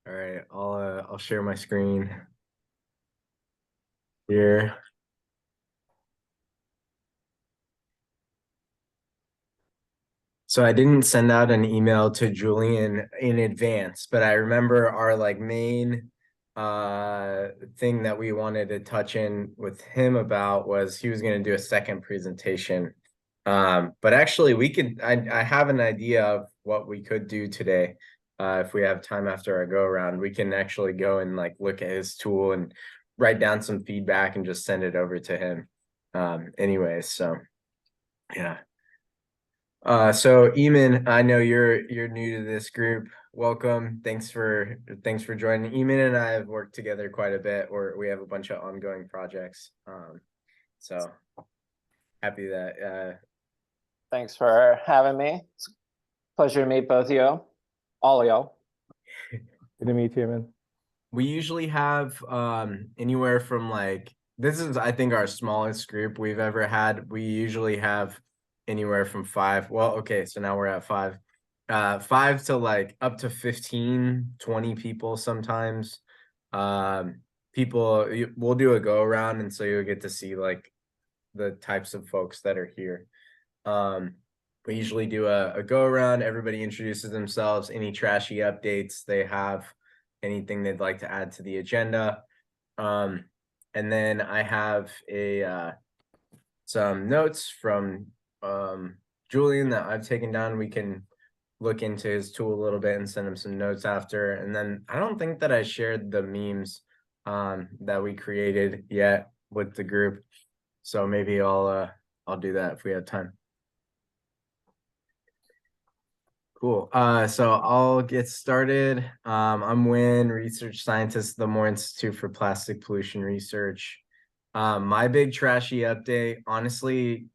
All right, I'll share my screen here. So I didn't send out an email to Julian in advance, but I remember our like main thing that we wanted to touch in with him about was he was going to do a second presentation. But actually I have an idea of what we could do today. If we have time after our go around, we can actually go and like look at his tool and write down some feedback and just send it over to him. Anyways, so yeah. So Eamon, I know you're new to this group. Welcome. Thanks for joining. Eamon and I have worked together quite a bit, or we have a bunch of ongoing projects. So happy that Thanks for having me. It's a pleasure to meet both of you, all of y'all. Good to meet you, man. we usually have anywhere from like this is I think our smallest group we've ever had. We usually have anywhere from 5. Well, okay, so now we're at 5. 5 to like up to 15, 20 people sometimes. We'll do a go around, and so you'll get to see like the types of folks that are here. We usually do a go around. Everybody introduces themselves, any trashy updates they have, anything they'd like to add to the agenda. And then I have some notes from Julian that I've taken down. We can look into his tool a little bit and send him some notes after. And then I don't think that I shared the memes that we created yet with the group. So maybe I'll do that if we have time. Cool. So I'll get started. I'm Wynn, research scientist at the Moore Institute for Plastic Pollution Research. My big trashy update, honestly,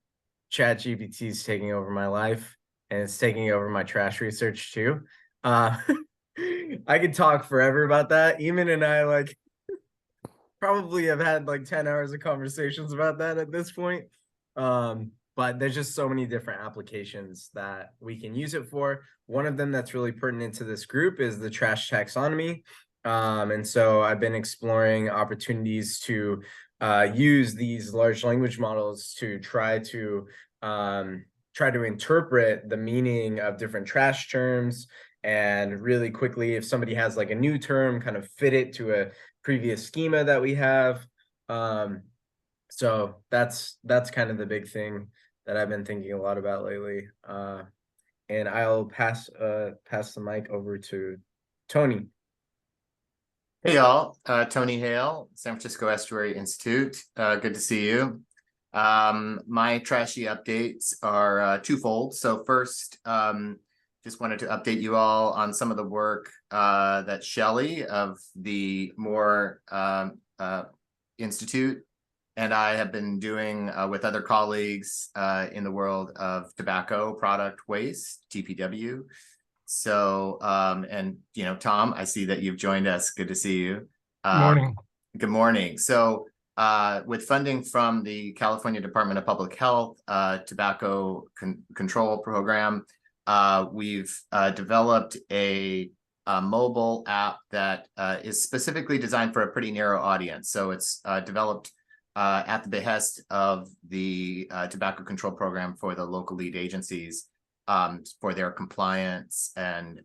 ChatGPT is taking over my life, and it's taking over my trash research too. I could talk forever about that. Eamon and I like probably have had like 10 hours of conversations about that at this point. But there's just so many different applications that we can use it for. One of them that's really pertinent to this group is the trash taxonomy. And so I've been exploring opportunities to use these large language models to try to interpret the meaning of different trash terms, and really quickly, if somebody has like a new term, kind of fit it to a previous schema that we have. So that's kind of the big thing that I've been thinking a lot about lately. And I'll pass the mic over to Tony. Hey y'all, Tony Hale, San Francisco Estuary Institute. Good to see you. My trashy updates are twofold. So first, just wanted to update you all on some of the work that Shelley of the Moore Institute and I have been doing with other colleagues in the world of tobacco product waste, TPW. So, and you know, Tom, I see that you've joined us. Good to see you. Good morning. Good morning. So, with funding from the California Department of Public Health Tobacco Control Program, we've developed a mobile app that is specifically designed for a pretty narrow audience. So it's developed at the behest of the tobacco control program for the local lead agencies for their compliance and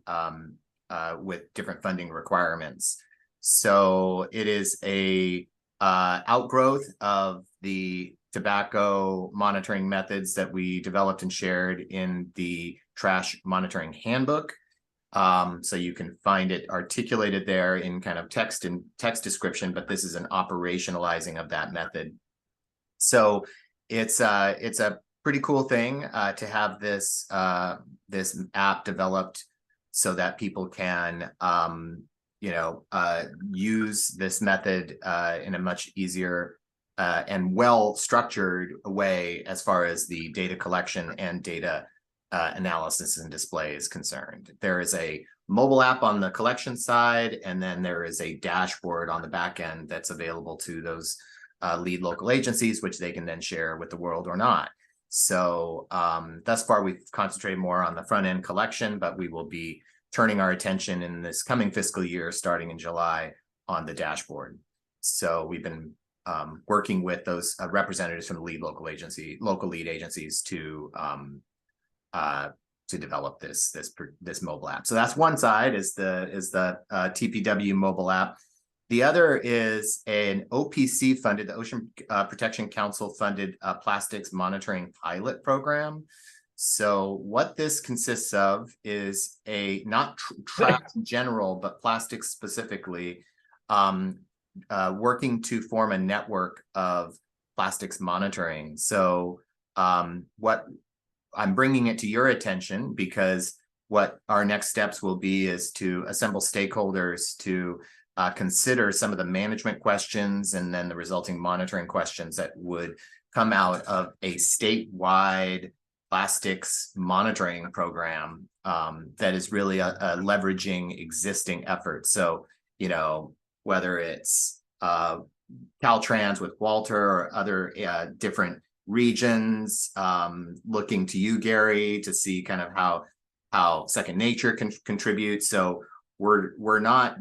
with different funding requirements. So it is a outgrowth of the tobacco monitoring methods that we developed and shared in the trash monitoring handbook. So you can find it articulated there in kind of text and text description, but this is an operationalizing of that method. So it's a pretty cool thing to have this this app developed so that people can use this method in a much easier and well-structured way as far as the data collection and data analysis and display is concerned. There is a mobile app on the collection side, and then there is a dashboard on the back end that's available to those lead local agencies, which they can then share with the world or not. So thus far, we've concentrated more on the front end collection, but we will be turning our attention in this coming fiscal year, starting in July, on the dashboard. So we've been working with those representatives from the local lead agencies to develop this mobile app. So that's one side is the TPW mobile app. The other is an OPC funded, the Ocean Protection Council funded plastics monitoring pilot program. So what this consists of is a not trash in general, but plastics specifically, working to form a network of plastics monitoring. So what I'm bringing it to your attention, because what our next steps will be is to assemble stakeholders to consider some of the management questions and then the resulting monitoring questions that would come out of a statewide plastics monitoring program that is really leveraging existing efforts. So, you know, whether it's Caltrans with Walter or other different regions, looking to you, Gary, to see kind of how Second Nature can contribute. So we're not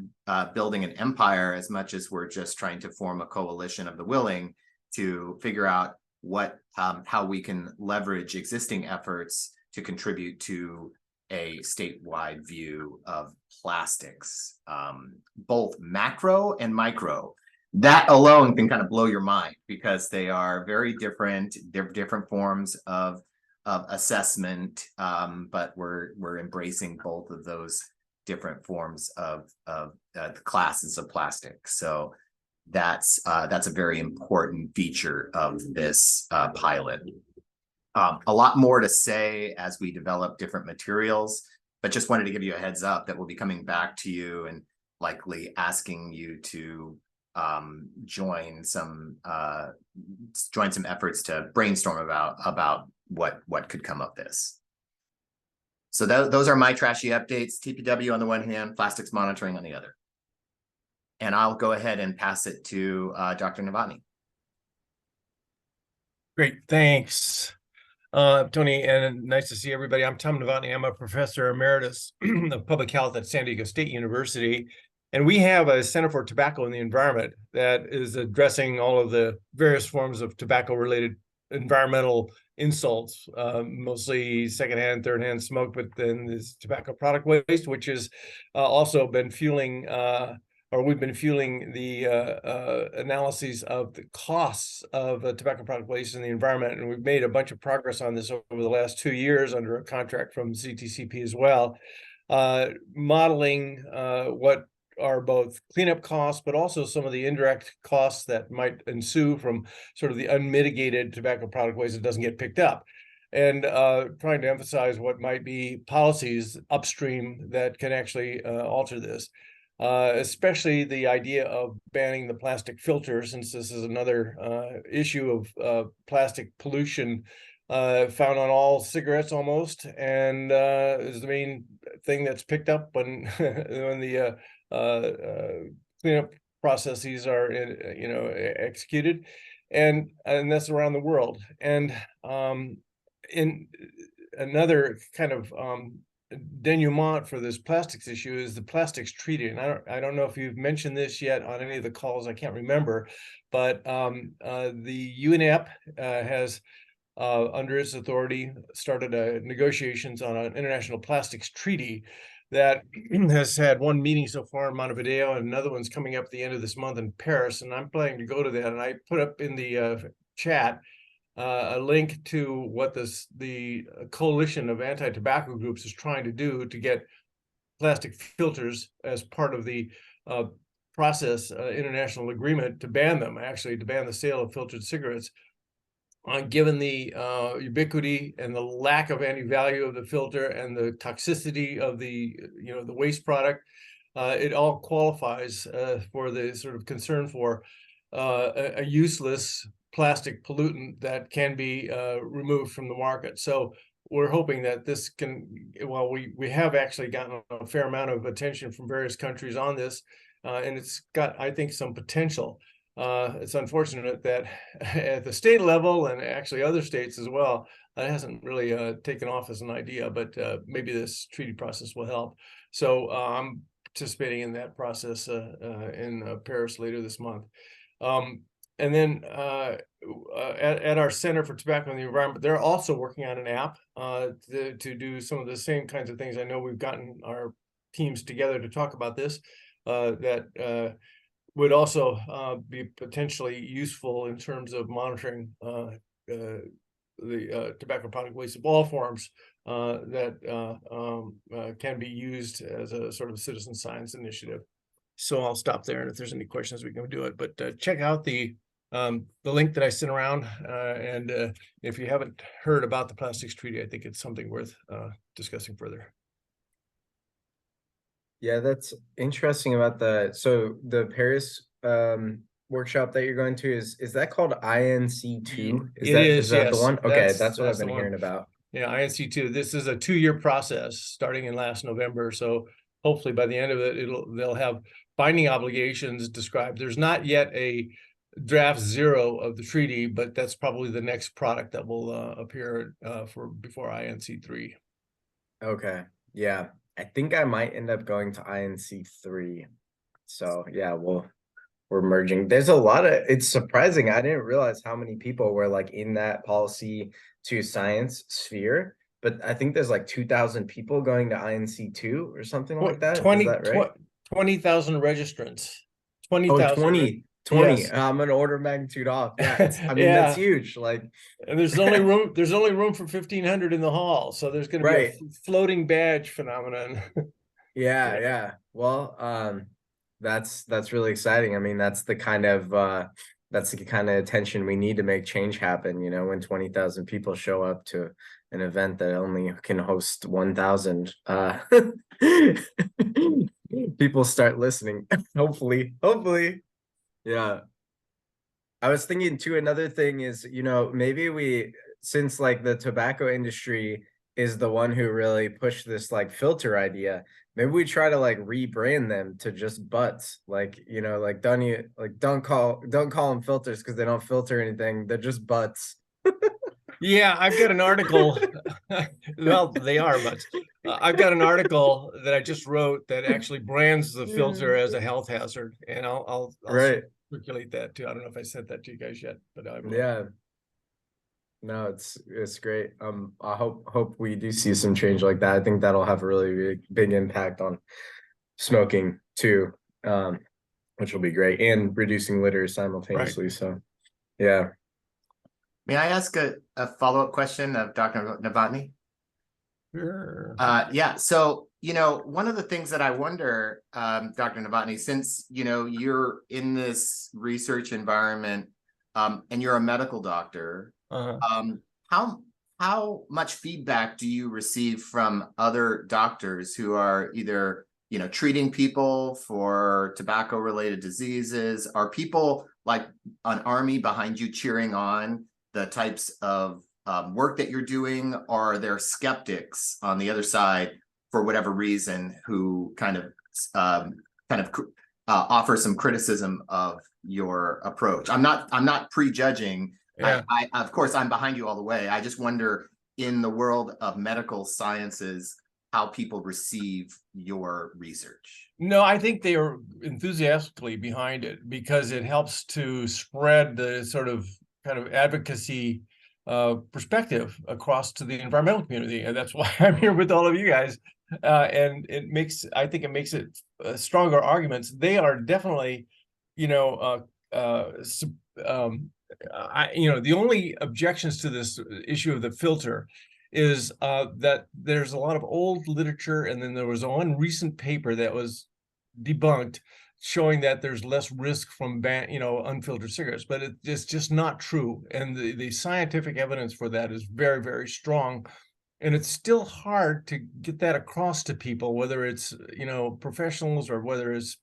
building an empire as much as we're just trying to form a coalition of the willing to figure out how we can leverage existing efforts to contribute to a statewide view of plastics, both macro and micro. That alone can kind of blow your mind because they are very different forms of assessment, but we're embracing both of those different forms of the classes of plastic. So that's a very important feature of this pilot. A lot more to say as we develop different materials, but just wanted to give you a heads up that we'll be coming back to you and likely asking you to join some efforts to brainstorm about what could come of this. So those are my trashy updates. TPW on the one hand, plastics monitoring on the other. And I'll go ahead and pass it to Dr. Novotny. Great, thanks, Tony, and nice to see everybody. I'm Tom Novotny. I'm a professor emeritus of public health at San Diego State University. And we have a Center for Tobacco and the Environment that is addressing all of the various forms of tobacco-related environmental insults, mostly secondhand, thirdhand smoke, but then this tobacco product waste, which has also been fueling, or we've been fueling the analyses of the costs of tobacco product waste in the environment. And we've made a bunch of progress on this over the last 2 years under a contract from CTCP as well, modeling what are both cleanup costs, but also some of the indirect costs that might ensue from sort of the unmitigated tobacco product waste that doesn't get picked up. And trying to emphasize what might be policies upstream that can actually alter this. Especially the idea of banning the plastic filter, since this is another issue of plastic pollution found on all cigarettes almost, and is the main thing that's picked up when the cleanup processes are executed, and that's around the world. And in another kind of denouement for this plastics issue is the plastics treaty. And I don't know if you've mentioned this yet on any of the calls, I can't remember, but the UNEP has under its authority started negotiations on an international plastics treaty that has had one meeting so far in Montevideo, and another one's coming up at the end of this month in Paris, and I'm planning to go to that. And I put up in the chat a link to what the coalition of anti-tobacco groups is trying to do to get plastic filters as part of the process, international agreement to ban them, actually to ban the sale of filtered cigarettes. Given the ubiquity and the lack of any value of the filter and the toxicity of the waste product, it all qualifies for the sort of concern for a useless plastic pollutant that can be removed from the market. So we're hoping that this can, well, we have actually gotten a fair amount of attention from various countries on this, and it's got, I think, some potential. It's unfortunate that at the state level and actually other states as well, That hasn't really taken off as an idea, but maybe this treaty process will help. So I'm participating in that process in Paris later this month. And then at our Center for Tobacco and the Environment, they're also working on an app to do some of the same kinds of things. I know we've gotten our teams together to talk about this, that would also be potentially useful in terms of monitoring the tobacco product waste of all forms that can be used as a sort of citizen science initiative. So I'll stop there, and if there's any questions, we can do it. But check out the link that I sent around, and if you haven't heard about the plastics treaty, I think it's something worth discussing further. Yeah, that's interesting about the Paris workshop that you're going to, is that called INC2? Is that the Yes. one? Okay, that's what that's I've been the one. hearing about. Yeah, INC2. This is a 2-year process starting in last November. So hopefully by the end of it, they'll have binding obligations described. There's not yet a draft 0 of the treaty, but that's probably the next product that will appear before INC3. Okay, yeah, I think I might end up going to INC3. So yeah, we're merging. There's a lot of, it's surprising. I didn't realize how many people were like in that policy to science sphere, but I think there's like 2,000 people going to INC2 or something like that. Is that right? 20,000 registrants. Oh, 20,000. 20. Yes. I'm an order of magnitude off. Yeah, I mean, Yeah. that's huge. Like, and there's only room for 1,500 in the hall, so there's going to be right. a floating badge phenomenon. Yeah. Well, that's really exciting. I mean, that's the kind of attention we need to make change happen, you know, when 20,000 people show up to an event that only can host 1,000 people start listening. Hopefully. Yeah. I was thinking too, another thing is, you know, maybe since like the tobacco industry is the one who really pushed this like filter idea, maybe we try to like rebrand them to just butts. Like, you know, like don't call them filters because they don't filter anything. They're just butts. Yeah, I've got an article. Well, they are, but I've got an article that I just wrote that actually brands the filter as a health hazard, and I'll Right. circulate that too. I don't know if I sent that to you guys yet, but I will. Yeah. No, it's great. I hope we do see some change like that. I think that'll have a really big impact on smoking too, which will be great, and reducing litter simultaneously. Right. So, yeah. May I ask a follow-up question of Dr. Novotny? Sure. Yeah. So, you know, one of the things that I wonder, Dr. Novotny, since, you know, you're in this research environment, and you're a medical doctor, how much feedback do you receive from other doctors who are either, you know, treating people for tobacco-related diseases? Are people like an army behind you cheering on the types of work that you're doing, or are there skeptics on the other side for whatever reason who kind of offer some criticism of your approach? I'm not prejudging. Yeah. I of course I'm behind you all the way. I just wonder, in the world of medical sciences, how people receive your research. No, I think they are enthusiastically behind it because it helps to spread the sort of kind of advocacy perspective across to the environmental community, and that's why I'm here with all of you guys. And I think it makes it stronger arguments. They are definitely, you know, the only objections to this issue of the filter is that there's a lot of old literature, and then there was one recent paper that was debunked showing that there's less risk from unfiltered cigarettes, but it's just not true. And the scientific evidence for that is very, very strong. And it's still hard to get that across to people, whether it's, you know, professionals or whether it's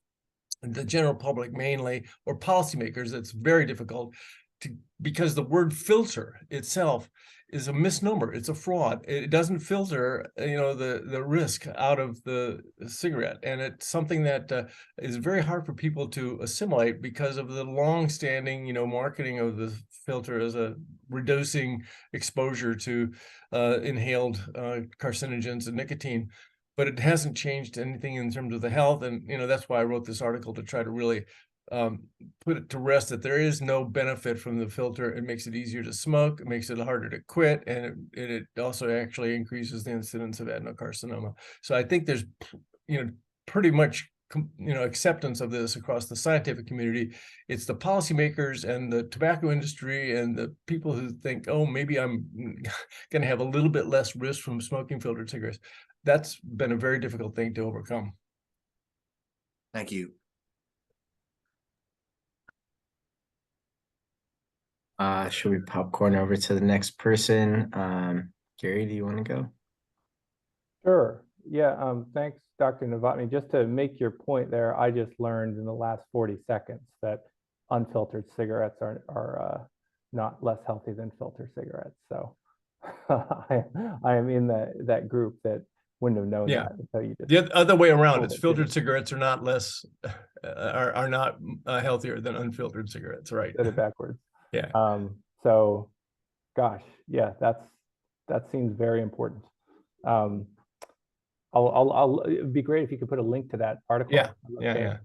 the general public mainly, or policymakers. It's very difficult because the word filter itself is a misnomer. It's a fraud. It doesn't filter, the risk out of the cigarette, and it's something that is very hard for people to assimilate because of the long-standing, marketing of the filter as a reducing exposure to inhaled carcinogens and nicotine. But it hasn't changed anything in terms of the health, and that's why I wrote this article, to try to really put it to rest that there is no benefit from the filter. It makes it easier to smoke, it makes it harder to quit, and it also actually increases the incidence of adenocarcinoma. So I think there's pretty much acceptance of this across the scientific community. It's the policymakers and the tobacco industry and the people who think, oh, maybe I'm going to have a little bit less risk from smoking filtered cigarettes. That's been a very difficult thing to overcome. Thank you. Should we popcorn over to the next person? Gary, do you want to go? Sure. Yeah. Thanks, Dr. Novotny. Just to make your point there, I just learned in the last 40 seconds that unfiltered cigarettes are not less healthy than filtered cigarettes. So I am in that group that wouldn't have known that until you just. The other way around, it's filtered cigarettes are not less are not healthier than unfiltered cigarettes, right? Said it backwards. Yeah. So, gosh, yeah, that seems very important. It'd be great if you could put a link to that article. Yeah,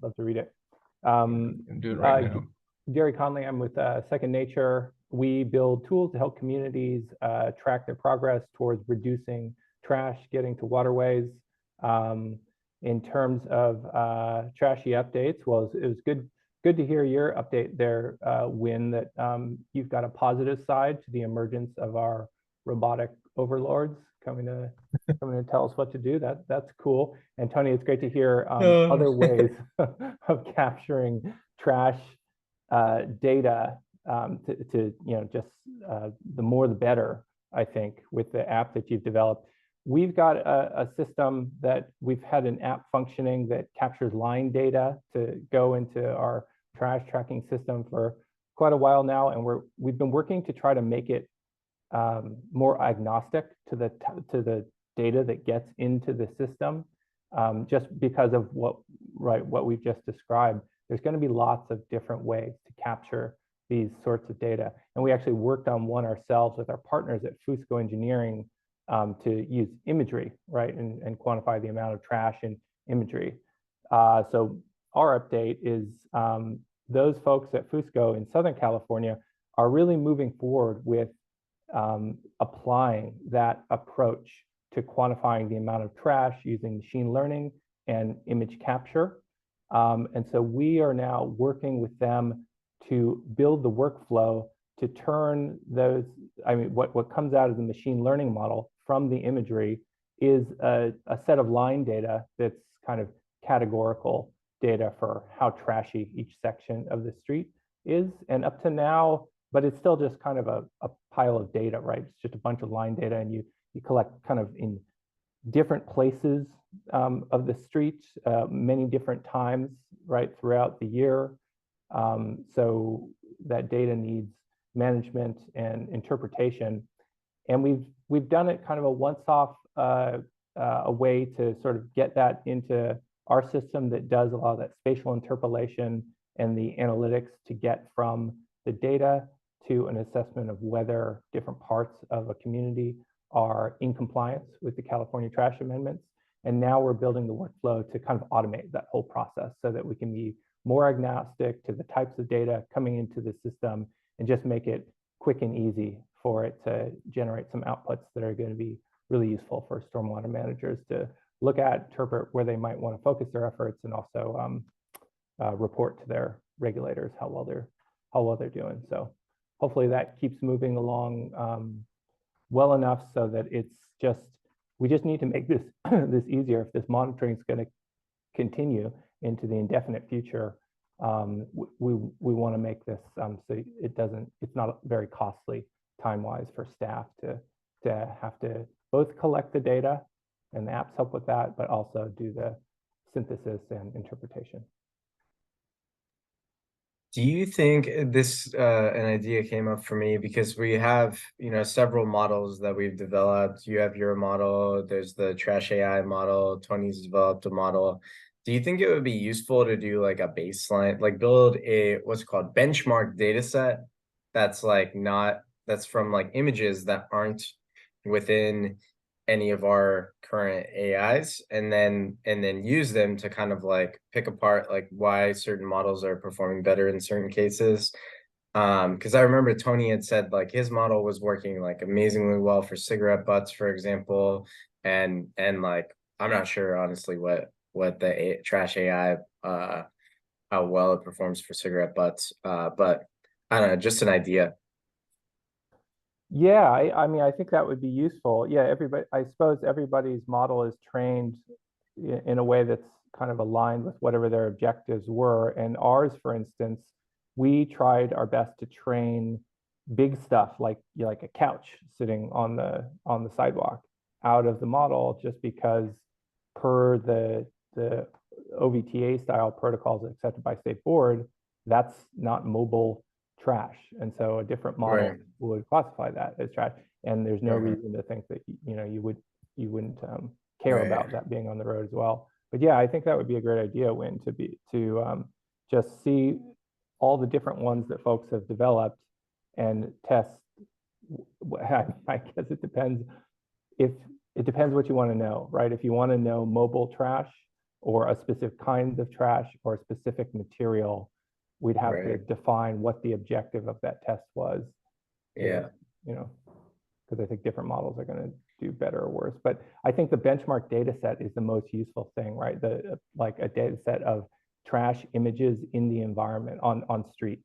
love to read it. I'm doing it right now. Gary Conley, I'm with Second Nature. We build tools to help communities track their progress towards reducing trash getting to waterways. In terms of trashy updates, well, it was good to hear your update there, Win, that you've got a positive side to the emergence of our robotic overlords coming to tell us what to do. That's cool. And Tony, it's great to hear other ways of capturing trash data to just the more the better, I think, with the app that you've developed. We've got a system that we've had an app functioning that captures line data to go into our trash tracking system for quite a while now, and we've been working to try to make it more agnostic to the data that gets into the system, just because of what we've just described. There's going to be lots of different ways to capture these sorts of data, and we actually worked on one ourselves with our partners at Fusco Engineering to use imagery, right, and quantify the amount of trash in imagery. So our update is those folks at Fusco in Southern California are really moving forward with applying that approach to quantifying the amount of trash using machine learning and image capture. And so we are now working with them to build the workflow to turn those, what comes out of the machine learning model from the imagery is a set of line data that's kind of categorical data for how trashy each section of the street is. And up to now, but it's still just kind of a pile of data, right? It's just a bunch of line data, and you collect kind of in different places of the street, many different times, right, throughout the year. So that data needs management and interpretation. And we've done it kind of a once-off a way to sort of get that into our system that does a lot of that spatial interpolation and the analytics to get from the data to an assessment of whether different parts of a community are in compliance with the California trash amendments. And now we're building the workflow to kind of automate that whole process so that we can be more agnostic to the types of data coming into the system and just make it quick and easy for it to generate some outputs that are going to be really useful for stormwater managers to look at, interpret where they might want to focus their efforts, and also report to their regulators how well they're doing. So hopefully that keeps moving along well enough so that we just need to make this this easier. If this monitoring is going to continue into the indefinite future, we want to make this so it's not very costly time-wise for staff to have to both collect the data, and the apps help with that, but also do the synthesis and interpretation. Do you think this an idea came up for me because we have, several models that we've developed. You have your model, there's the Trash AI model, Tony's developed a model. Do you think it would be useful to do like a baseline, like build a what's it called benchmark data set that's like not that's from like images that aren't within any of our current AIs and then use them to kind of like pick apart like why certain models are performing better in certain cases. Because I remember Tony had said like his model was working like amazingly well for cigarette butts, for example, and like I'm not sure honestly what the trash AI how well it performs for cigarette butts. But I don't know, just an idea. Yeah, I mean, I think that would be useful. Yeah, I suppose everybody's model is trained in a way that's kind of aligned with whatever their objectives were. And ours, for instance, we tried our best to train big stuff like a couch sitting on the sidewalk out of the model, just because per the OVTA style protocols accepted by state board, that's not mobile trash. And so a different model Right. would classify that as trash. And there's no Mhm. reason to think that you wouldn't care Right. about that being on the road as well. But yeah, I think that would be a great idea, Win, to just see all the different ones that folks have developed and test. I guess it depends if it depends what you want to know, right? If you want to know mobile trash or a specific kind of trash or a specific material, we'd have to Right. define what the objective of that test was. Yeah. Because I think different models are going to do better or worse. But I think the benchmark data set is the most useful thing, right? Like a data set of trash images in the environment on streets,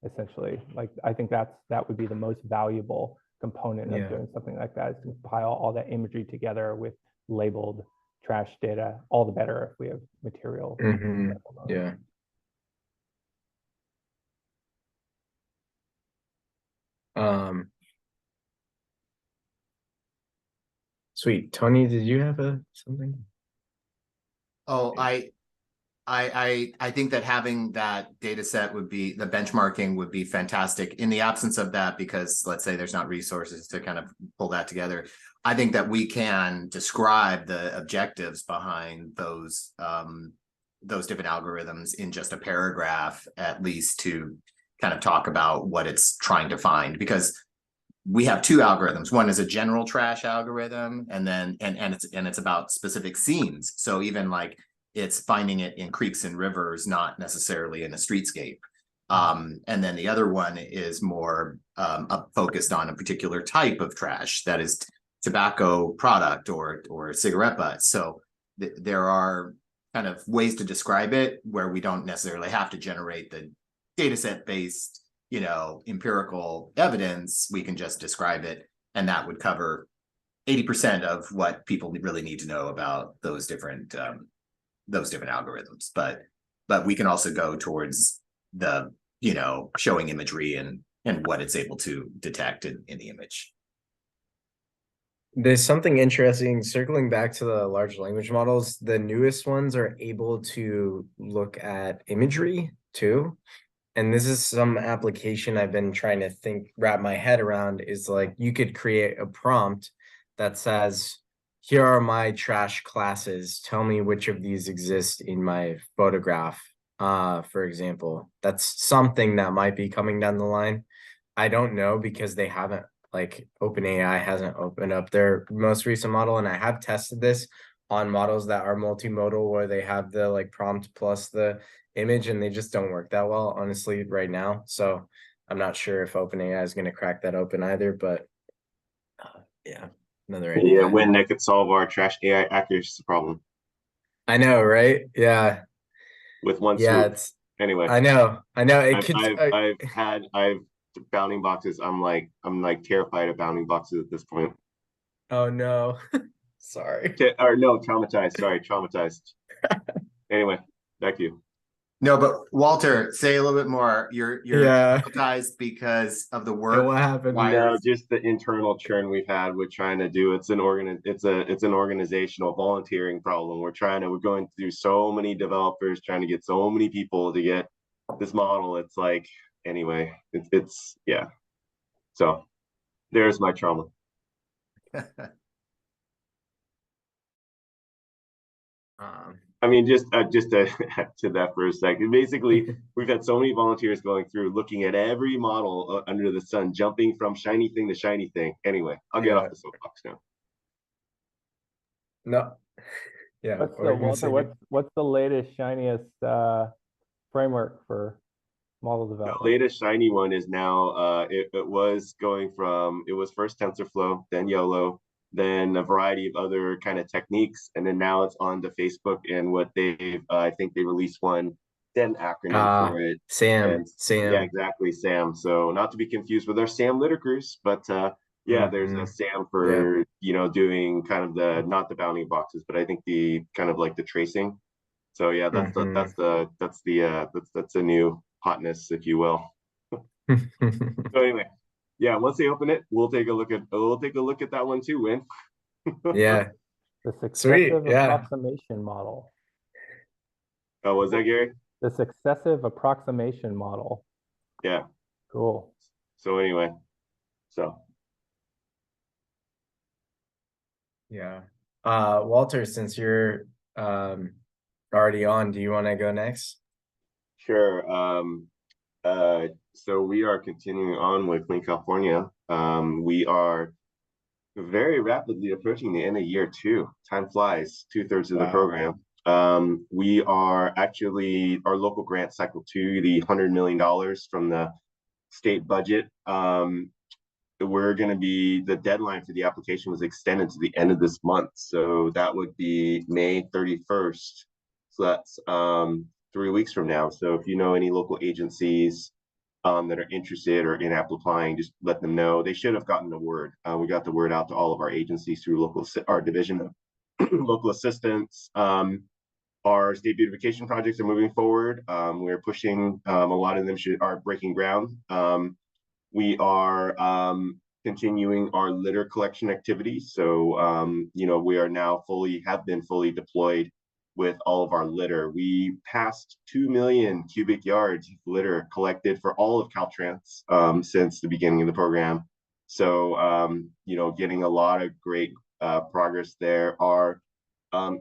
essentially. Like I think that would be the most valuable component of Yeah. doing something like that, is to compile all that imagery together with labeled trash data. All the better if we have material. Yeah. Sweet. Tony, did you have something? Oh, I think that having that data set would be, the benchmarking would be fantastic. In the absence of that, because let's say there's not resources to kind of pull that together, I think that we can describe the objectives behind those different algorithms in just a paragraph, at least, to kind of talk about what it's trying to find. Because we have two algorithms. One is a general trash algorithm, and then it's about specific scenes. So even like it's finding it in creeks and rivers, not necessarily in a streetscape. And then the other one is more focused on a particular type of trash, that is tobacco product or cigarette butts. So there are kind of ways to describe it where we don't necessarily have to generate the data set based empirical evidence. We can just describe it, and that would cover 80% of what people really need to know about those different algorithms. But we can also go towards the showing imagery and what it's able to detect in the image. There's something interesting circling back to the large language models. The newest ones are able to look at imagery too. And this is some application I've been trying to wrap my head around, is like you could create a prompt that says, here are my trash classes. Tell me which of these exist in my photograph. For example, that's something that might be coming down the line. I don't know, because they haven't, like OpenAI hasn't opened up their most recent model. And I have tested this on models that are multimodal, where they have the like prompt plus the image, and they just don't work that well, honestly, right now. So I'm not sure if OpenAI is going to crack that open either, but yeah, another idea. Yeah, when that could solve our trash AI accuracy problem I know, right? Yeah. with one Yeah, swoop. it's Anyway, I know. It could I've bounding boxes. I'm like terrified of bounding boxes at this point. oh no. Sorry. Or no, traumatized. Sorry, traumatized. Anyway, back to you. No, but Walter, say a little bit more. You're Yeah. traumatized because of the And work. what happened? Why? No, just the internal churn we've had with trying to do. It's an organizational volunteering problem. We're going through so many developers, trying to get so many people to get this model, it's like, anyway, it's yeah. So there's my trauma. I mean, just to add to that for a second, basically, we've had so many volunteers going through, looking at every model under the sun, jumping from shiny thing to shiny thing. Anyway, I'll get off the soapbox now. No. Yeah. What's what the were you gonna say, Walter? dude? What's the latest shiniest framework for model The development? latest shiny one is now, it was going from, it was first TensorFlow, then YOLO, then a variety of other kind of techniques, and then now it's on to Facebook, and what they've, I think they released one, then acronym for it. Sam. Yeah, exactly, Sam. So not to be confused with our Sam Littercruise, but yeah, there's a Sam for, you know, doing kind of the, not the bounding boxes, but I think the kind of like the tracing. So yeah, that's a new hotness, if you will. So anyway, yeah, once they open it, we'll take a look at that one too, Win. Yeah. The Sweet, successive yeah. approximation model. Oh, was that Gary? The successive approximation model. Yeah. Cool. So anyway, so Yeah. Walter, since you're already on, do you want to go next? sure. So we are continuing on with Clean California. We are very rapidly approaching the end of year 2. Time flies, 2/3 of the program. We are actually, our local grant cycle 2, the $100 million from the state budget. We're going to be, the deadline for the application was extended to the end of this month. So that would be May 31st. So that's 3 weeks from now. So if you know any local agencies that are interested or in applying, just let them know. They should have gotten the word. We got the word out to all of our agencies through our division of local assistance. Our state beautification projects are moving forward. We're pushing, a lot of them are breaking ground. We are continuing our litter collection activities. So, you know, we are now have been fully deployed with all of our litter. We passed 2 million cubic yards of litter collected for all of Caltrans since the beginning of the program. So, you know, getting a lot of great progress there. Our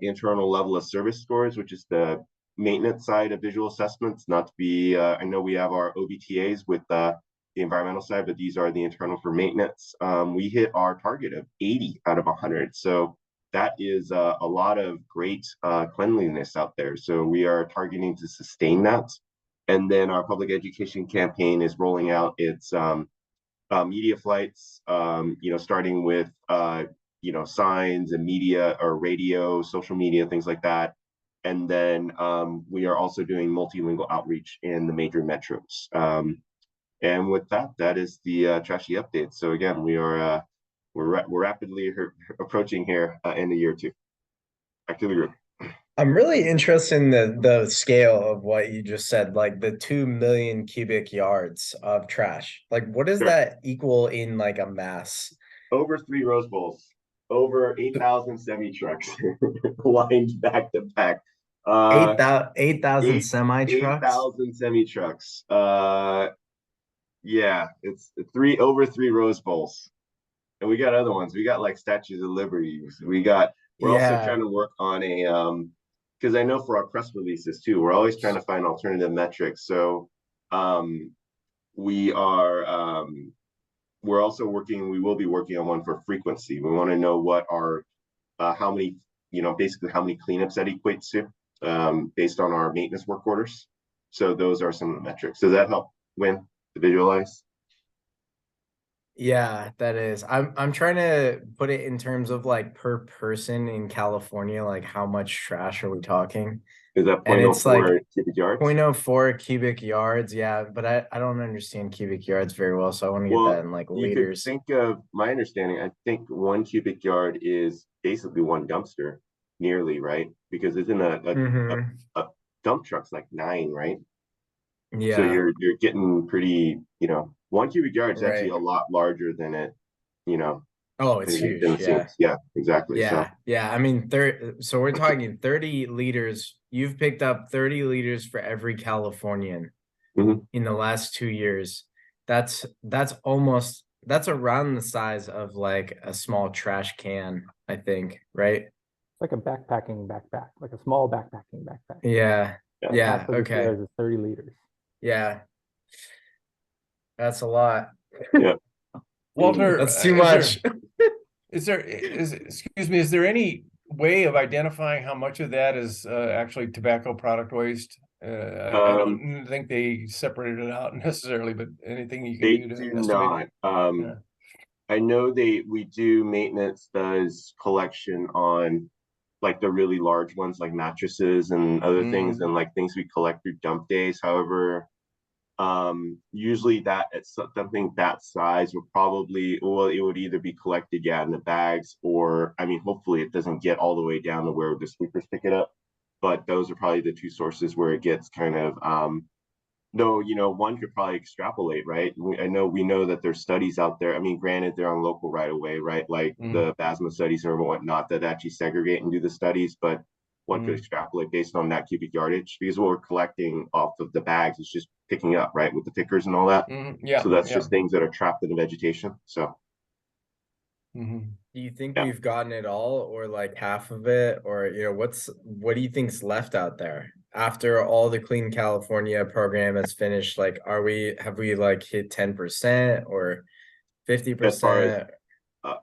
internal level of service scores, which is the maintenance side of visual assessments, not to be, I know we have our OBTAs with the environmental side, but these are the internal for maintenance. We hit our target of 80 out of 100. So that is a lot of great cleanliness out there. So we are targeting to sustain that. And then our public education campaign is rolling out its media flights, you know, starting with, you know, signs and media or radio, social media, things like that. And then we are also doing multilingual outreach in the major metros. And with that, that is the trashy update. So again, we're rapidly approaching here end of year 2. Back to the group. I'm really interested in the scale of what you just said, like the 2 million cubic yards of trash. Like, what does that equal in like a mass? Over 3 Rose Bowls, over 8,000 semi trucks lined back to back. 8,000 semi trucks. 8,000 semi trucks. Yeah, it's over 3 Rose Bowls. And we got other ones. We got like Statues of Liberty. We're also trying to work on a because I know for our press releases too, we're always trying to find alternative metrics. So we will be working on one for frequency. We want to know what our how many, you know, basically how many cleanups that equates to based on our maintenance work orders. So those are some of the metrics. Does that help, Win, to visualize? Yeah, that is. I'm trying to put it in terms of like per person in California, like how much trash are we talking? Is that And it's like 0.04 cubic yards? 0.04 cubic yards, yeah, but I don't understand cubic yards very well, so I want to get that in like liters. You could think of, my understanding, I think 1 cubic yard is basically 1 dumpster, nearly, right? Because isn't a dump truck's like 9, right? Yeah. So you're getting pretty, you know, 1 cubic yard is actually a lot larger than it, you know. Oh, it's huge. Yeah. Yeah, exactly. Yeah. Yeah. I mean, so we're talking 30 liters. You've picked up 30 liters for every Californian. Mhm. in the last 2 years. That's around the size of like a small trash can, I think, right? It's like a backpacking backpack, like a small backpacking backpack. Yeah. Yeah. The Yeah. capacity Okay. there is 30 liters. Yeah. That's a lot. Yeah. Walter, That's too much. excuse me, is there any way of identifying how much of that is actually tobacco product waste? I don't think they separated it out necessarily, but anything you can They do to do estimate not. it? Yeah. I know we do maintenance does collection on like the really large ones like mattresses and other things and like things we collect through dump days. However, usually that at something that size would probably, well, it would either be collected, in the bags, or I mean, hopefully it doesn't get all the way down to where the sweepers pick it up. But those are probably the two sources where it gets kind of though, one could probably extrapolate, right? We know that there's studies out there. I mean, granted, they're on local right away, right? Like the BASMA studies or whatnot that actually segregate and do the studies, but one could extrapolate based on that cubic yardage because what we're collecting off of the bags is just picking up, right, with the pickers and all that. Yeah. So that's just things that are trapped in the vegetation. So Do you think Yeah. we've gotten it all or like half of it? Or, what do you think's left out there after all the Clean California program is finished? Like, have we like hit 10% or as far 50%?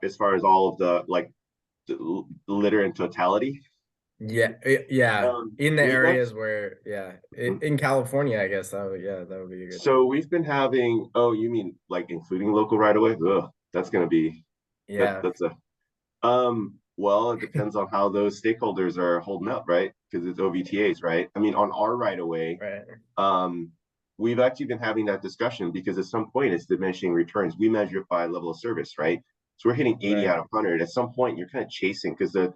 as far as all of the like the litter in totality, Yeah, yeah. In the we've areas where, in California, I guess that would be a good. so we've been having, oh, you mean like including local right away? Ugh, that's gonna be Yeah, that's a well, it depends on how those stakeholders are holding up, right? Because it's OVTAs, right? I mean, on our right of way, right. we've actually been having that discussion because at some point it's diminishing returns. We measure it by level of service, right? So we're hitting 80 Right. out of 100. At some point, you're kind of chasing because the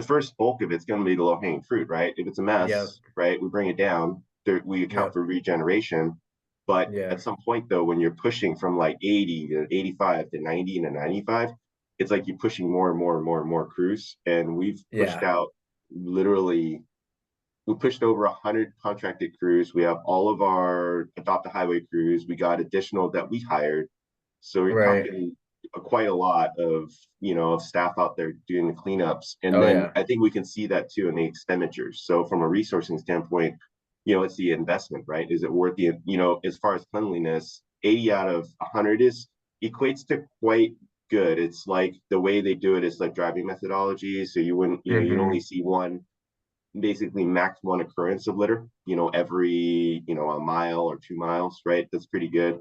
first bulk of it's going to be the low hanging fruit, right? If it's a mess, Yep. right, we bring it down. We account Yep. for regeneration. But Yeah. at some point, though, when you're pushing from like 80 to 85 to 90 and to 95, it's like you're pushing more and more and more and more crews. And we've pushed out literally, we pushed over 100 contracted crews. We have all of our adopt a highway crews. We got additional that we hired. So we're Right. talking quite a lot of, of staff out there doing the cleanups. And Oh, then yeah. I think we can see that too in the expenditures. So from a resourcing standpoint, it's the investment, right? Is it worth the, as far as cleanliness, 80 out of 100 equates to quite good. It's like the way they do it is like driving methodology. So you wouldn't, you'd only see basically max one occurrence of litter, every, a mile or 2 miles, right? That's pretty good.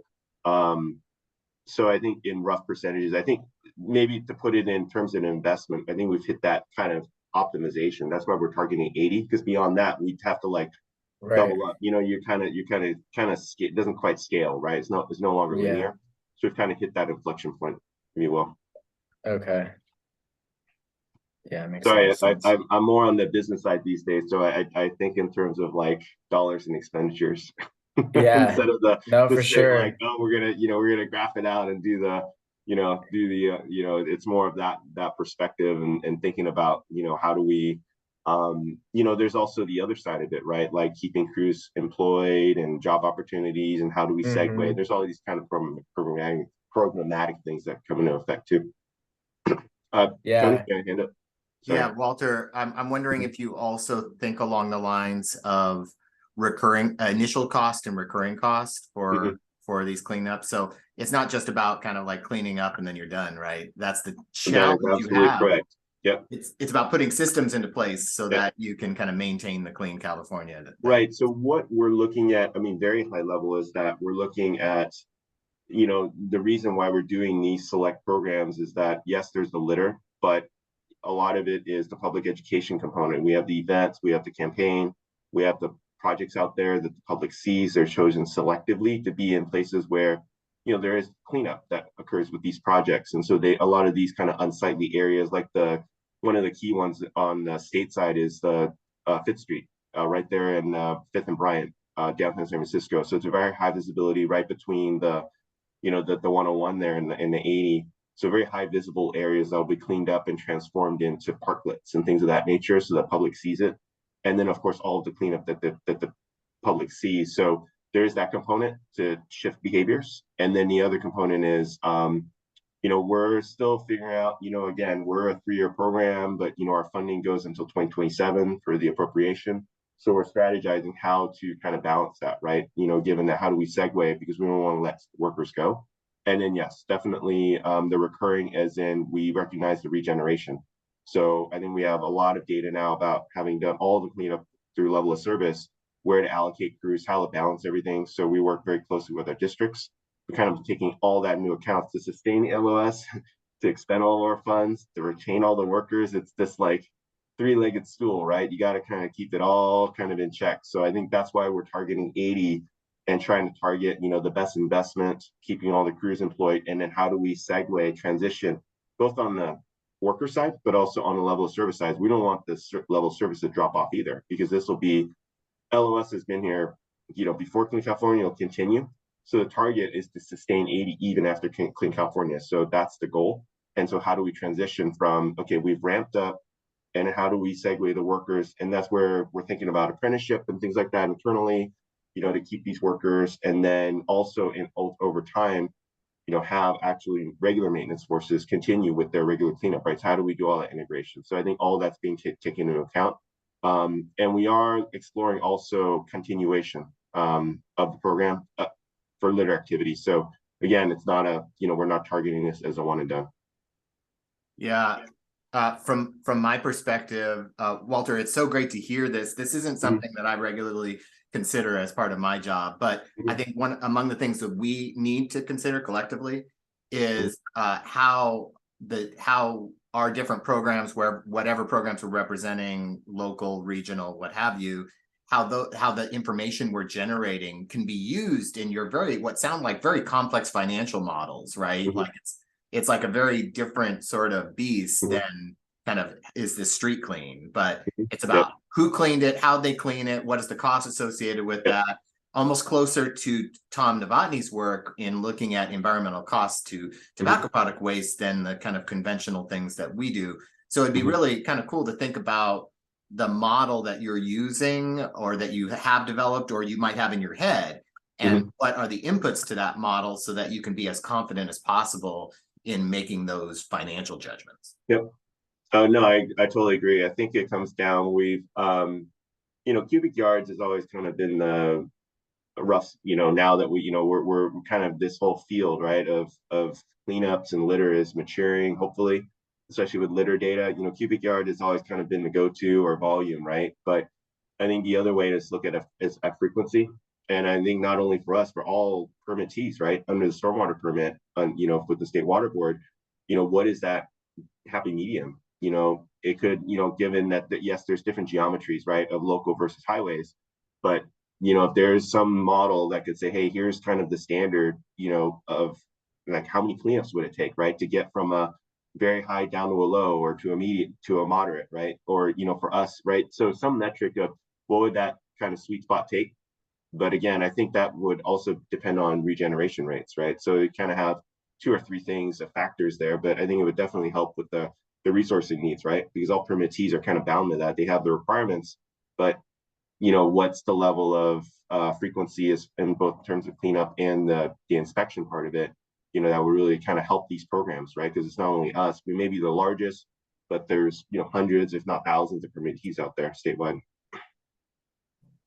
So I think in rough percentages, I think maybe to put it in terms of an investment, I think we've hit that kind of optimization. That's why we're targeting 80, because beyond that, we'd have to like double up. You're kind of it doesn't quite scale, right? It's no longer linear. So we've kind of hit that inflection point, if you will. Okay. Yeah, it makes Sorry, sense. I'm more on the business side these days, so I think in terms of like dollars and expenditures. Yeah. Instead of the for sure. like, oh, we're gonna graph it out and do the it's more of that perspective and thinking about how do we there's also the other side of it, right? Like keeping crews employed and job opportunities and how do we segue? There's all these kind of programmatic things that come into effect too. Tony, hand up. Sorry. Yeah, Walter, I'm wondering if you also think along the lines of recurring initial cost and recurring cost for these cleanups. So it's not just about kind of like cleaning up and then you're done, right? That's the challenge you have. Correct. Yep. It's about putting systems into place so that you can kind of maintain the clean California. Right. So what we're looking at, I mean, very high level, is that we're looking at, the reason why we're doing these select programs is that, yes, there's the litter, but a lot of it is the public education component. We have the events, we have the campaign, we have the projects out there that the public sees. They're chosen selectively to be in places where, there is cleanup that occurs with these projects. And so a lot of these kind of unsightly areas, like one of the key ones on the state side is the 5th Street, right there in 5th and Bryant, downtown San Francisco. So it's a very high visibility right between the 101 there and the 80. So very high visible areas that will be cleaned up and transformed into parklets and things of that nature so the public sees it. And then, of course, all of the cleanup that the public sees. So there's that component to shift behaviors. And then the other component is, we're still figuring out, again, we're a 3-year program, but, our funding goes until 2027 for the appropriation. So we're strategizing how to kind of balance that, right? Given that, how do we segue, because we don't want to let workers go. And then, yes, definitely the recurring, as in we recognize the regeneration. So I think we have a lot of data now about having done all the cleanup through level of service, where to allocate crews, how to balance everything. So we work very closely with our districts. We're kind of taking all that into account to sustain the LOS, to expend all our funds, to retain all the workers. It's this like 3-legged stool, right? You got to kind of keep it all kind of in check. So I think that's why we're targeting 80 and trying to target, the best investment, keeping all the crews employed. And then how do we segue, transition, both on the worker side, but also on the level of service side. We don't want this level of service to drop off either, because this will be, LOS has been here, before Clean California, will continue. So the target is to sustain 80 even after Clean California. So that's the goal. And so how do we transition from, okay, we've ramped up, and how do we segue the workers? And that's where we're thinking about apprenticeship and things like that internally, to keep these workers. And then also over time, have actually regular maintenance forces continue with their regular cleanup, right? So how do we do all that integration? So I think all that's being taken into account. And we are exploring also continuation of the program for litter activity. So again, it's not we're not targeting this as a one and done. Yeah. From my perspective, Walter, it's so great to hear this. This isn't something that I regularly consider as part of my job, but I think one among the things that we need to consider collectively is how our different programs, whatever programs we're representing, local, regional, what have you, how the information we're generating can be used in your what sound like very complex financial models, right? Like it's like a very different sort of beast than kind of, is this street clean? But it's about who cleaned it, how they clean it, what is the cost associated with that. Almost closer to Tom Novotny's work in looking at environmental costs to tobacco product waste than the kind of conventional things that we do. So it'd be really kind of cool to think about the model that you're using, or that you have developed, or you might have in your head, and what are the inputs to that model, so that you can be as confident as possible in making those financial judgments. Yep. Oh, no, I totally agree. I think it comes down, we've, cubic yards has always kind of been the rough, now that we're kind of, this whole field, right, of cleanups and litter is maturing, hopefully, especially with litter data. Cubic yard has always kind of been the go-to, or volume, right? But I think the other way to look at it is at frequency. And I think not only for us, for all permittees, right, under the stormwater permit, with the state water board, what is that happy medium? It could, given that yes, there's different geometries, right, of local versus highways, but if there's some model that could say, hey, here's kind of the standard, of like how many cleanups would it take, right, to get from a very high down to a low, or to a medium to a moderate, right? Or for us, right? So some metric of what would that kind of sweet spot take. But again, I think that would also depend on regeneration rates, right? So you kind of have 2 or 3 things, factors there, but I think it would definitely help with the resourcing needs, right? Because all permittees are kind of bound to that. They have the requirements, but what's the level of frequency is in both terms of cleanup and the inspection part of it, that would really kind of help these programs, right? Because it's not only us, we may be the largest, but there's, hundreds, if not thousands of permittees out there statewide.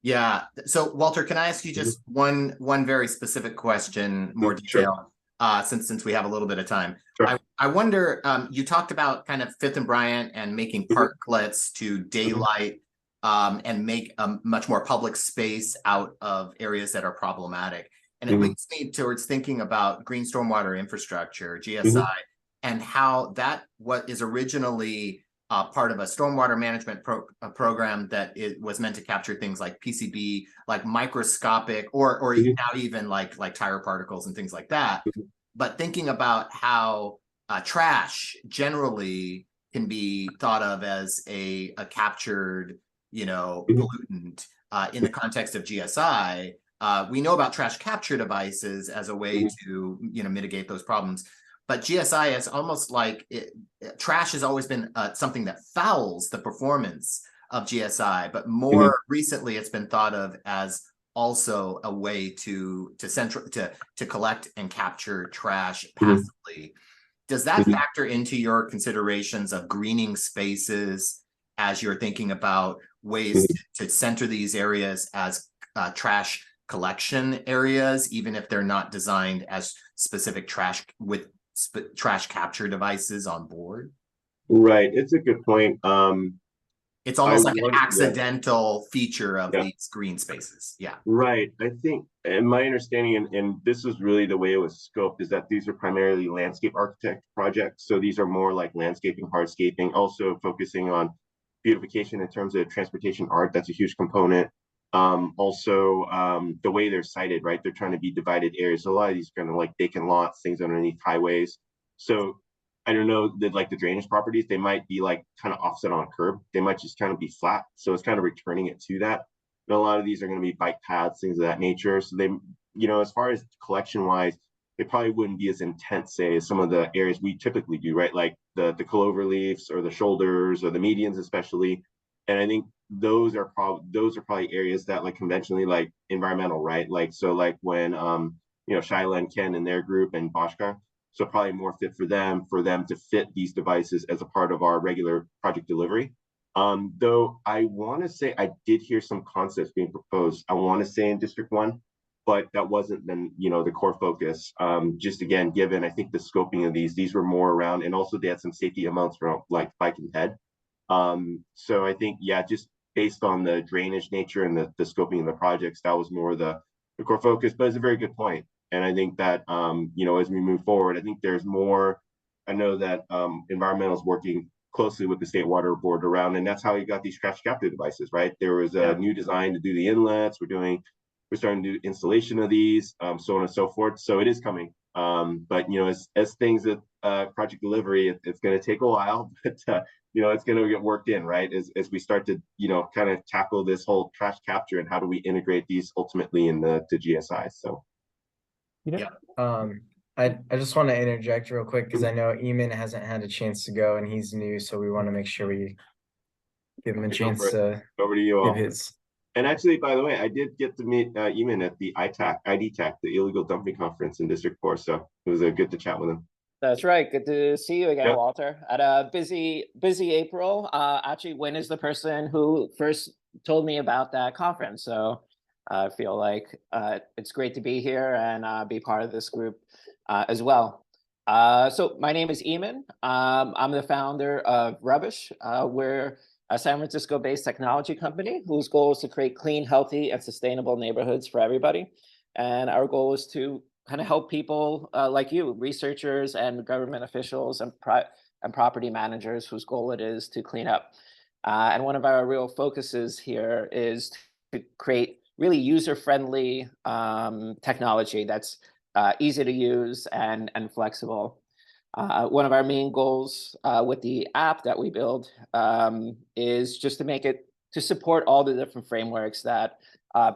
Yeah. So Walter, can I ask you just one very specific question, more detailed, since we have a little bit of time? Sure. I wonder, you talked about kind of Fifth and Bryant and making parklets to daylight and make a much more public space out of areas that are problematic. And it leads me towards thinking about green stormwater infrastructure, GSI, and how that, what is originally part of a stormwater management program that was meant to capture things like PCB, like microscopic, or now even like tire particles and things like that. But thinking about how trash generally can be thought of as a captured, pollutant in the context of GSI. We know about trash capture devices as a way to, mitigate those problems. But GSI is almost like trash has always been something that fouls the performance of GSI. But more recently, it's been thought of as also a way to collect and capture trash passively. Does that factor into your considerations of greening spaces as you're thinking about ways to center these areas as trash collection areas, even if they're not designed as specific trash with trash capture devices on board? Right, it's a good point. It's almost I like an want- yeah. accidental feature of Yeah. these green spaces. Yeah. Right. I think, and my understanding, and this is really the way it was scoped, is that these are primarily landscape architect projects. So these are more like landscaping, hardscaping, also focusing on beautification in terms of transportation art. That's a huge component. The way they're sited, right? They're trying to be divided areas. So a lot of these are kind of like vacant lots, things underneath highways. So I don't know that like the drainage properties, they might be like kind of offset on a curb. They might just kind of be flat. So it's kind of returning it to that. But a lot of these are going to be bike paths, things of that nature. So they, as far as collection wise, they probably wouldn't be as intense, say, as some of the areas we typically do, right? Like the clover leaves or the shoulders or the medians, especially. And I think those are probably areas that like conventionally like environmental, right? Like so like when Shyla and Ken and their group and Boschka, so probably more fit for them to fit these devices as a part of our regular project delivery. Though I want to say I did hear some concepts being proposed. I want to say in District 1, but that wasn't then the core focus. Just again, given I think the scoping of these were more around, and also they had some safety amounts around like bike and head. So I think just based on the drainage nature and the scoping of the projects, that was more the core focus. But it's a very good point, and I think that as we move forward, I think there's more. I know that environmental is working closely with the state water board around, and that's how you got these trash capture devices, right? There was a new design to do the inlets. We're starting to do installation of these, so on and so forth. So it is coming. But as things at project delivery, it's going to take a while, but it's going to get worked in, right? As we start to kind of tackle this whole trash capture and how do we integrate these ultimately in to GSI. So I just want to interject real quick because I know Eamon hasn't had a chance to go and he's new, so we want to make sure we give him a chance to over to you all. give his. And actually, by the way, I did get to meet Eamon at the IDTAC, the Illegal Dumping Conference in District 4. So it was good to chat with him. That's right. Good to see you again, Yep. Walter. At a busy April. Actually, Wynn is the person who first told me about that conference. So I feel like it's great to be here and be part of this group as well. So my name is Eamon. I'm the founder of Rubbish. We're a San Francisco-based technology company whose goal is to create clean, healthy, and sustainable neighborhoods for everybody. And our goal is to kind of help people like you, researchers and government officials and property managers whose goal it is to clean up. And one of our real focuses here is to create really user-friendly technology that's easy to use and flexible. One of our main goals with the app that we build is just to make it to support all the different frameworks that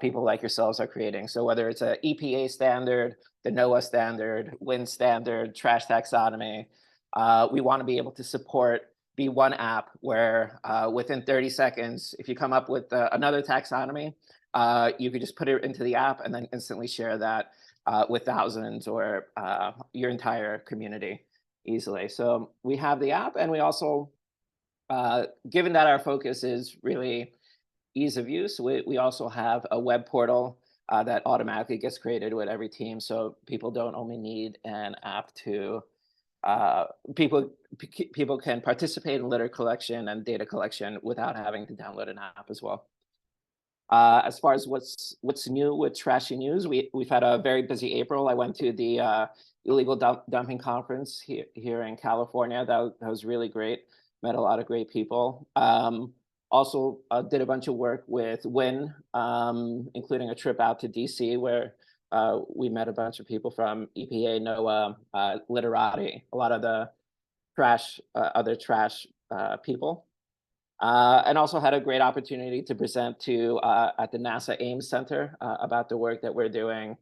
people like yourselves are creating. So whether it's an EPA standard, the NOAA standard, WIN standard, trash taxonomy, we want to be able to be one app where within 30 seconds, if you come up with another taxonomy, you could just put it into the app and then instantly share that with thousands or your entire community easily. So we have the app, and we also, given that our focus is really ease of use, we also have a web portal that automatically gets created with every team. So people don't only need an app to, people can participate in litter collection and data collection without having to download an app as well. As far as what's new with Trashy News, we've had a very busy April. I went to the illegal dumping conference here in California. That was really great. Met a lot of great people. Also did a bunch of work with WIN, including a trip out to DC where we met a bunch of people from EPA, NOAA, Literati, a lot of the other trash people. And also had a great opportunity to present to at the NASA Ames Center about the work that we're doing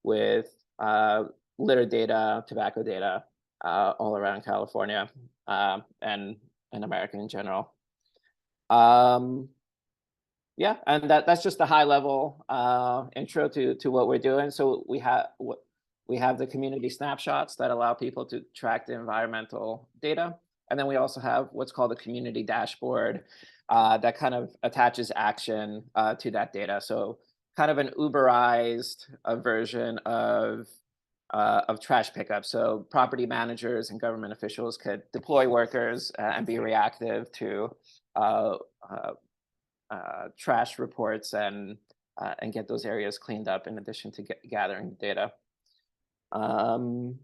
with litter data, tobacco data all around California and America in general. Yeah, and that's just a high level intro to what we're doing. So we have the community snapshots that allow people to track the environmental data. And then we also have what's called a community dashboard that kind of attaches action to that data. So kind of an Uberized version of trash pickup. So property managers and government officials could deploy workers and be reactive to trash reports and get those areas cleaned up in addition to gathering data. And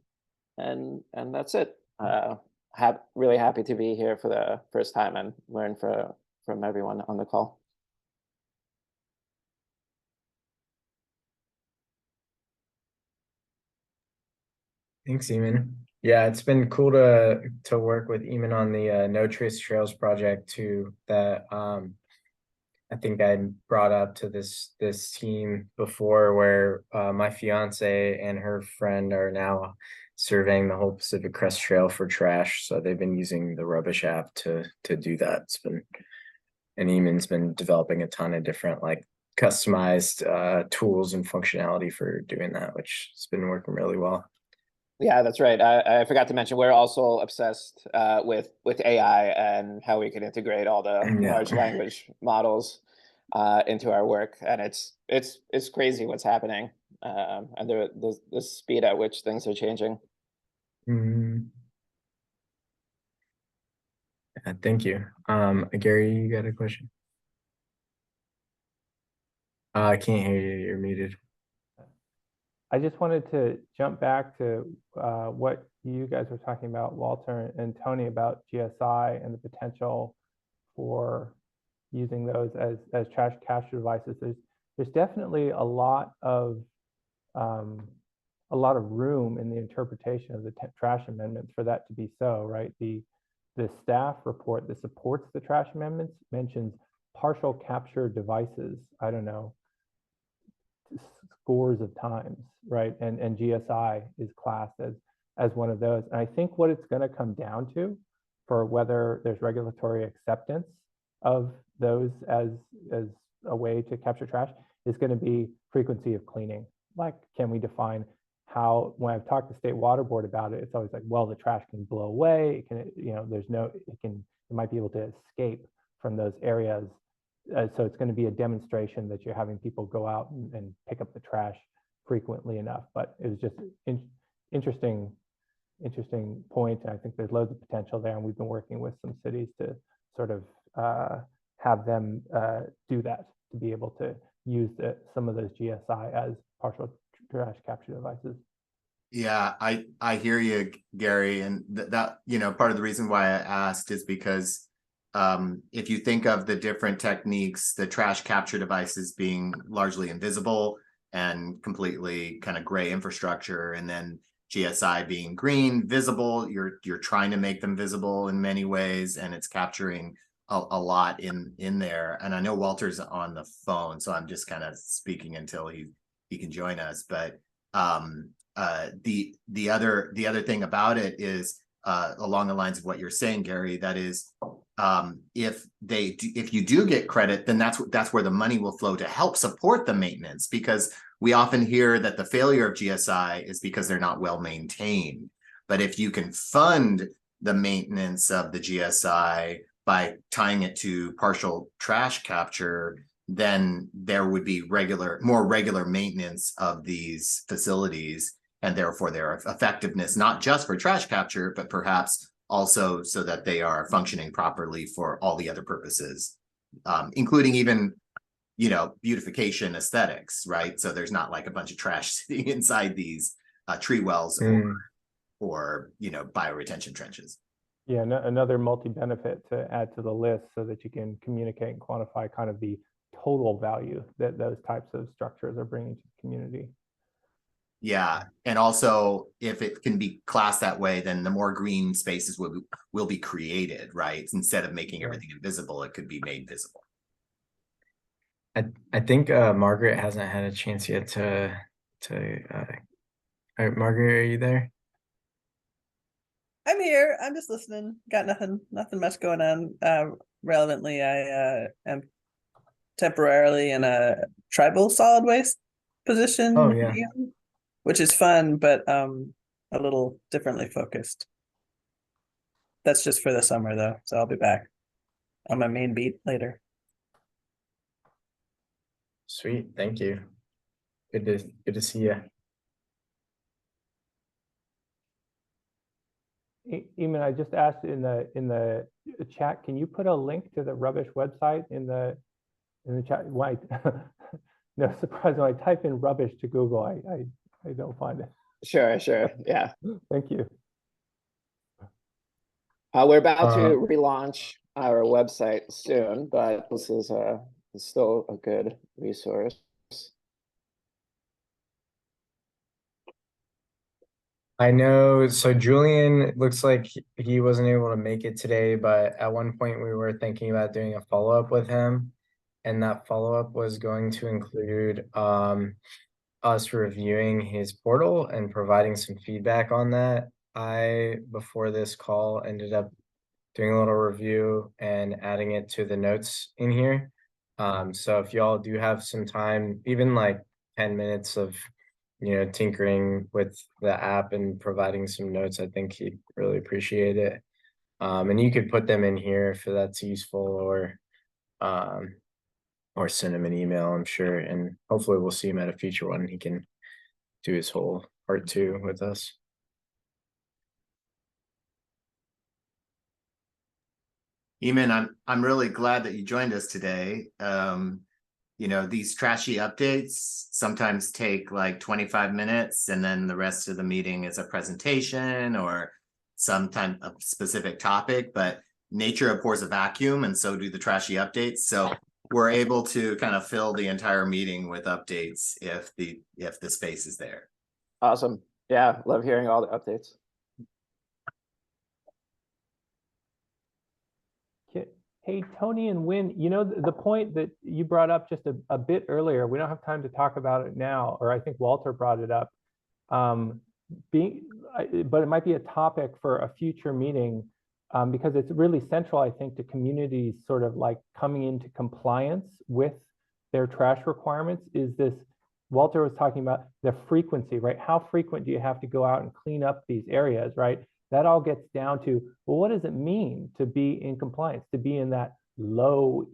that's it. Really happy to be here for the first time and learn from everyone on the call. Thanks, Eamon. Yeah, it's been cool to work with Eamon on the No Trace Trails project too. That I think I brought up to this team before, where my fiance and her friend are now surveying the whole Pacific Crest Trail for trash. So they've been using the Rubbish app to do that. And Eamon's been developing a ton of different like customized tools and functionality for doing that, which has been working really well. Yeah, that's right. I forgot to mention we're also obsessed with AI and how we can integrate all the large language models into our work, and it's crazy what's happening and the speed at which things are changing. Thank you. Gary, you got a question? I can't hear you. You're muted. I just wanted to jump back to what you guys were talking about, Walter and Tony, about GSI and the potential for using those as trash capture devices. There's definitely a lot of room in the interpretation of the trash amendments for that to be so, right? The staff report that supports the trash amendments mentions partial capture devices. I don't know, scores of times, right? And GSI is classed as one of those. And I think what it's going to come down to, for whether there's regulatory acceptance of those as a way to capture trash, is going to be frequency of cleaning. Like, can we define how? When I've talked to State Water Board about it, it's always like, well, the trash can blow away. It can, it might be able to escape from those areas. So it's going to be a demonstration that you're having people go out and pick up the trash frequently enough. But it was just interesting point. And I think there's loads of potential there. And we've been working with some cities to sort of have them do that, to be able to use some of those GSI as partial trash capture devices. Yeah, I hear you, Gary. And that, part of the reason why I asked is because if you think of the different techniques, the trash capture devices being largely invisible and completely kind of gray infrastructure, and then GSI being green, visible, you're trying to make them visible in many ways, and it's capturing a lot in there. And I know Walter's on the phone, so I'm just kind of speaking until he can join us. But the other thing about it is along the lines of what you're saying, Gary, that is, if you do get credit, then that's where the money will flow to help support the maintenance, because we often hear that the failure of GSI is because they're not well maintained. But if you can fund the maintenance of the GSI by tying it to partial trash capture, then there would be more regular maintenance of these facilities, and therefore their effectiveness, not just for trash capture, but perhaps also so that they are functioning properly for all the other purposes, including even, beautification aesthetics, right? So there's not like a bunch of trash sitting inside these tree wells or bioretention trenches. Yeah, another multi-benefit to add to the list, so that you can communicate and quantify kind of the total value that those types of structures are bringing to the community. Yeah, and also if it can be classed that way, then the more green spaces will be created, right? Instead of making everything invisible, it could be made visible. I think Margaret hasn't had a chance yet to Margaret, are you there? I'm here. I'm just listening. Got nothing much going on relevantly. I am temporarily in a tribal solid waste position, Oh, yeah. which is fun, but a little differently focused. That's just for the summer though, so I'll be back on my main beat later. Sweet, thank you. Good to see you. Eamon, I just asked in the chat, can you put a link to the rubbish website in the chat? Why? No surprise, when I type in rubbish to Google, I don't find it. Sure, yeah. Thank you. We're about to relaunch our website soon, but this is still a good resource. I know, so Julian, it looks like he wasn't able to make it today, but at one point we were thinking about doing a follow-up with him. And that follow-up was going to include us reviewing his portal and providing some feedback on that. I, before this call, ended up doing a little review and adding it to the notes in here. So if y'all do have some time, even like 10 minutes of tinkering with the app and providing some notes, I think he'd really appreciate it. And you could put them in here if that's useful, or send him an email, I'm sure. And hopefully we'll see him at a future one. He can do his whole part 2 with us. Eamon, I'm really glad that you joined us today. These trashy updates sometimes take like 25 minutes, and then the rest of the meeting is a presentation or some kind of specific topic, but nature abhors a vacuum, and so do the trashy updates. So we're able to kind of fill the entire meeting with updates if the space is there. Awesome. Yeah, love hearing all the updates. Hey, Tony and Wynn, the point that you brought up just a bit earlier, we don't have time to talk about it now, or I think Walter brought it up, but it might be a topic for a future meeting, because it's really central, I think, to communities sort of like coming into compliance with their trash requirements. Is this, Walter was talking about the frequency, right? How frequent do you have to go out and clean up these areas, right? That all gets down to, well, what does it mean to be in compliance, to be in that low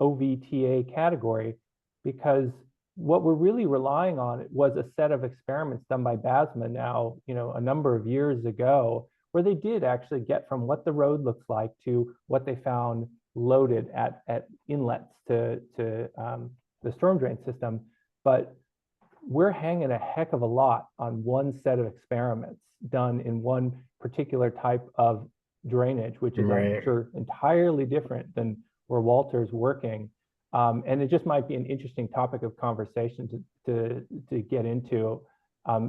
OVTA category? Because what we're really relying on was a set of experiments done by BASMA now, a number of years ago, where they did actually get from what the road looks like to what they found loaded at inlets to the storm drain system. But we're hanging a heck of a lot on one set of experiments done in one particular type of drainage, which is, Right. I'm sure, entirely different than where Walter's working. And it just might be an interesting topic of conversation to get into,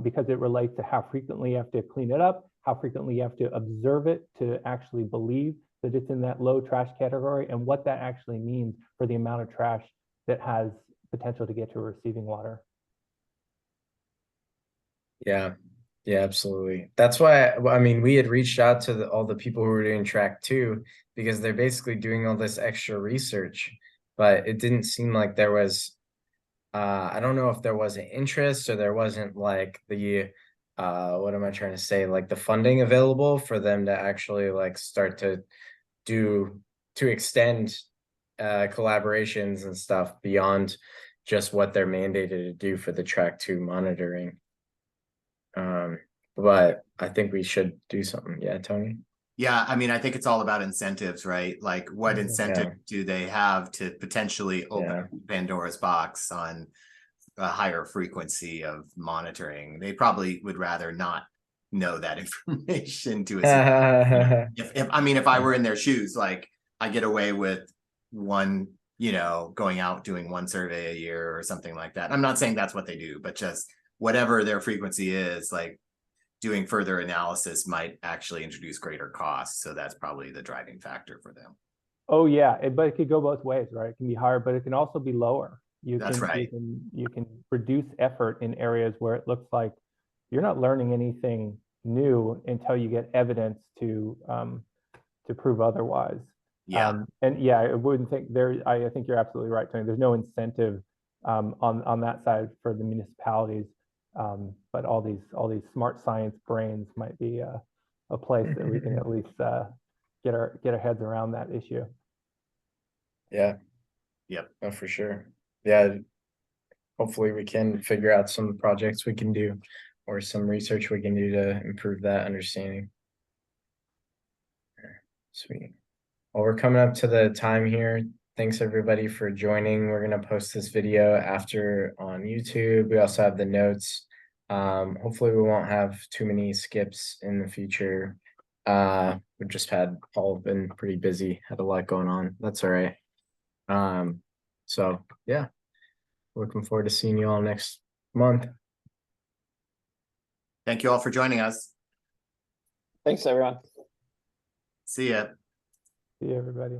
because it relates to how frequently you have to clean it up, how frequently you have to observe it to actually believe that it's in that low trash category, and what that actually means for the amount of trash that has potential to get to receiving water. Yeah, absolutely. That's why, I mean, we had reached out to all the people who were doing track 2, because they're basically doing all this extra research, but it didn't seem like there was, I don't know if there wasn't interest, or there wasn't like the, what am I trying to say? Like the funding available for them to actually like start to extend collaborations and stuff beyond just what they're mandated to do for the track 2 monitoring. But I think we should do something. Yeah, Tony? Yeah, I mean, I think it's all about incentives, right? Like, what incentive do they have to potentially open Pandora's box on a higher frequency of monitoring? They probably would rather not know that information to a if I were in their shoes, like I get away with one, going out doing one survey a year or something like that. I'm not saying that's what they do, but just whatever their frequency is, like doing further analysis might actually introduce greater costs. So that's probably the driving factor for them. Oh yeah, but it could go both ways, right? It can be higher, but it can also be lower. That's right. You can reduce effort in areas where it looks like you're not learning anything new until you get evidence to prove otherwise. Yeah, And yeah, I wouldn't think there, I think you're absolutely right, Tony. There's no incentive on that side for the municipalities. But all these smart science brains might be a place that we can at least get our heads around that issue. Yeah. Yep. No, for sure. Yeah. Hopefully we can figure out some projects we can do or some research we can do to improve that understanding. Sweet. Well, we're coming up to the time here. Thanks everybody for joining. We're gonna post this video after on YouTube. We also have the notes. Hopefully we won't have too many skips in the future. We've just all been pretty busy, had a lot going on. That's all right. So yeah, looking forward to seeing you all next month. thank you all for joining us. Thanks, everyone. See ya. See you, everybody.